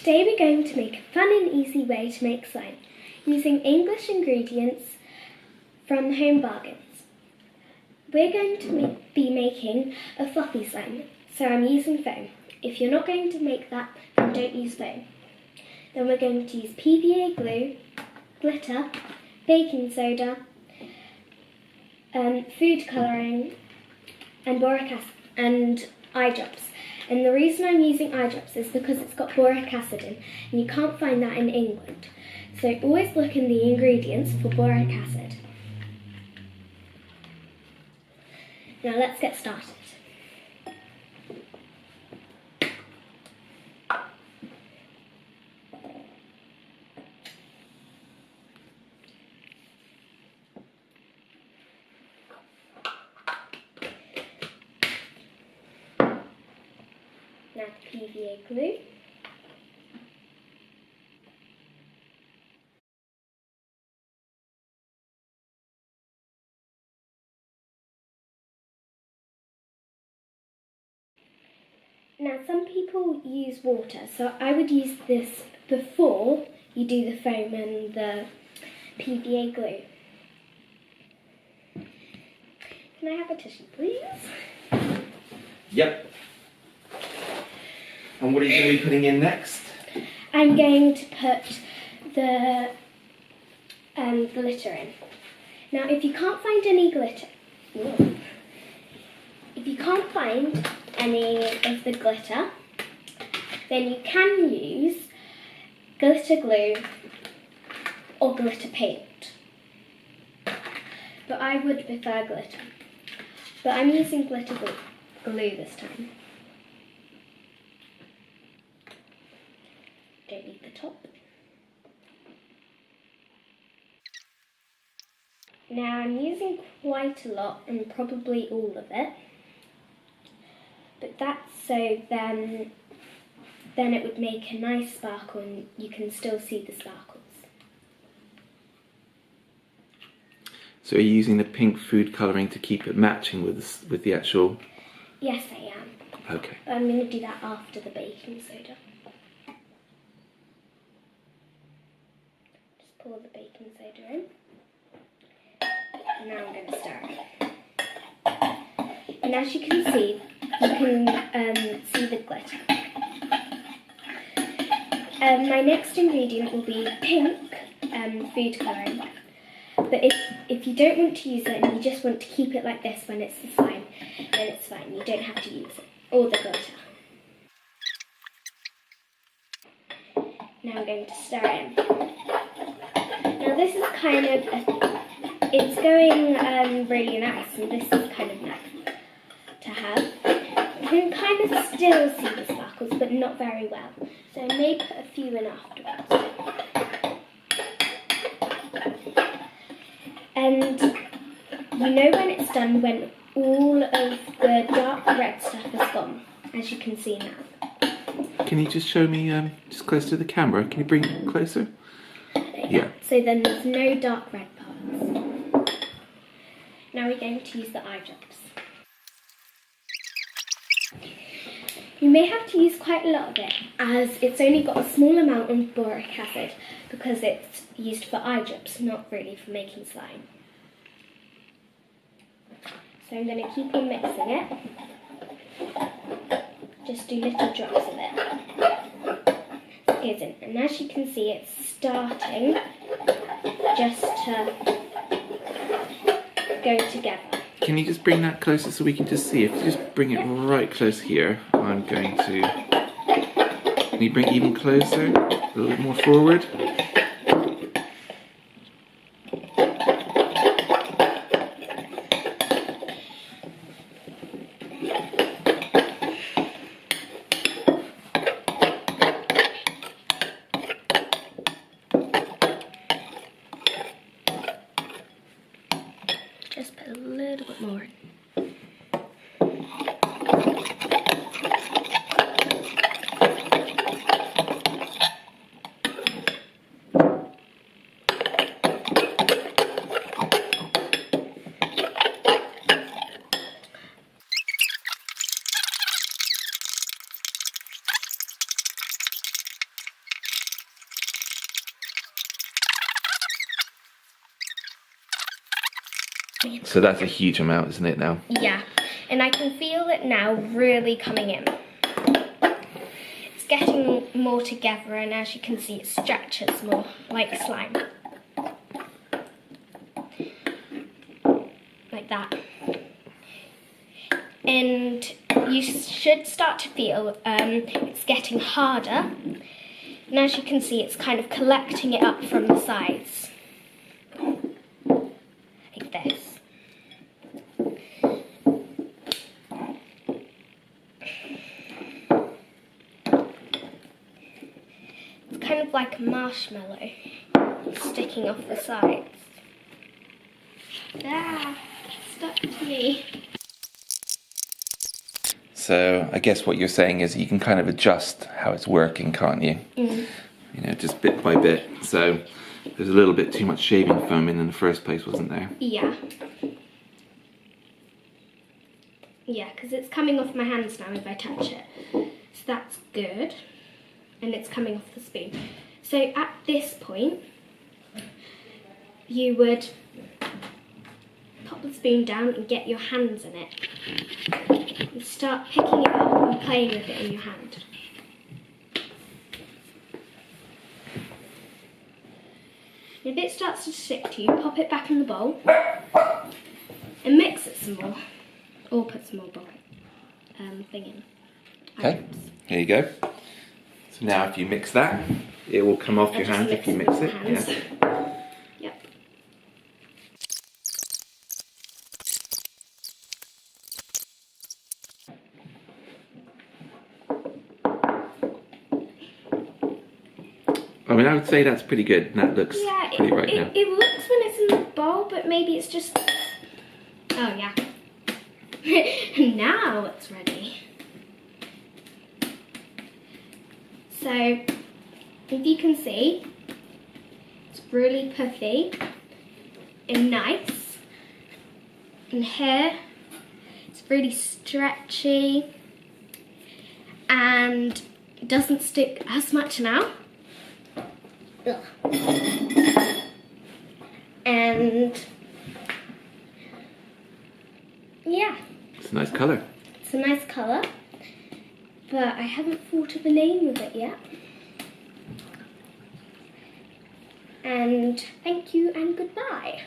Today we're going to make a fun and easy way to make slime using English ingredients from Homebargains. We're going to be making a fluffy slime, so I'm using foam. If you're not going to make that, then don't use foam. Then we're going to use PVA glue, glitter, baking soda, food colouring, and boric acid and eye drops. And the reason I'm using eye drops is because it's got boric acid in, and you can't find that in England. So always look in the ingredients for boric acid. Now let's get started. Now the PVA glue. Now some people use water, so I would use this before you do the foam and the PVA glue. Can I have a tissue, please? Yep. And what are you going to be putting in next? I'm going to put the glitter in. Now if you can't find any glitter, of the glitter, then you can use glitter glue or glitter paint. But I would prefer glitter. But I'm using glitter glue this time. Don't need the top. Now I'm using quite a lot and probably all of it. But that's so then it would make a nice sparkle and you can still see the sparkles. So are you using the pink food colouring to keep it matching with the actual... Yes, I am. Okay. But I'm going to do that after the baking soda. Just pour the baking soda in. And now I'm going to stir it. And as you can see, you can see the glitter. My next ingredient will be pink food colouring. But if you don't want to use it and you just want to keep it like this when it's the slime, then it's fine. You don't have to use it, or the glitter. Now I'm going to stir it in. Now this is kind of, it's going really nice, and this is kind of nice to have. You can kind of still see the sparkles, but not very well. So I may put a few in afterwards. And you know when it's done, when all of the dark red stuff is gone, as you can see now. Can you just show me just close to the camera? Can you bring it closer? Yeah. So then there's no dark red parts. Now we're going to use the eye drops. You may have to use quite a lot of it, as it's only got a small amount of boric acid, because it's used for eye drops, not really for making slime. So I'm going to keep on mixing it. Just do little drops of it. It goes in, and as you can see, it's starting just to go together. Can you just bring that closer so we can just see? If you just bring it right close here, I'm going to... Can you bring it even closer? A little bit more forward? Just put a little bit more. So that's a huge amount, isn't it now? Yeah, and I can feel it now really coming in. It's getting more together, and as you can see, it stretches more like slime. Like that. And you should start to feel it's getting harder. And as you can see, it's kind of collecting it up from the sides. Like this. It's kind of like a marshmallow sticking off the sides. Ah, it's stuck to me. So I guess what you're saying is you can kind of adjust how it's working, can't you? Mm. You know, just bit by bit. So there's a little bit too much shaving foam in the first place, wasn't there? Yeah. Yeah, because it's coming off my hands now if I touch it. So that's good. And it's coming off the spoon. So at this point, you would pop the spoon down and get your hands in it. And start picking it up and playing with it in your hand. If it starts to stick to you, pop it back in the bowl and mix it some more. Or put some more BORIC thing in. Okay, here you go. So now if you mix that, it will come off your hands if you mix it. Yeah. Yep. I mean, I would say that's pretty good. That looks pretty right now. It looks when it's in the bowl, but maybe it's just... Oh, yeah. Now it's ready. So, if you can see, it's really puffy and nice. And here, it's really stretchy and it doesn't stick as much now. Ugh. And yeah. It's a nice colour. It's a nice colour, but I haven't thought of a name of it yet. And thank you and goodbye.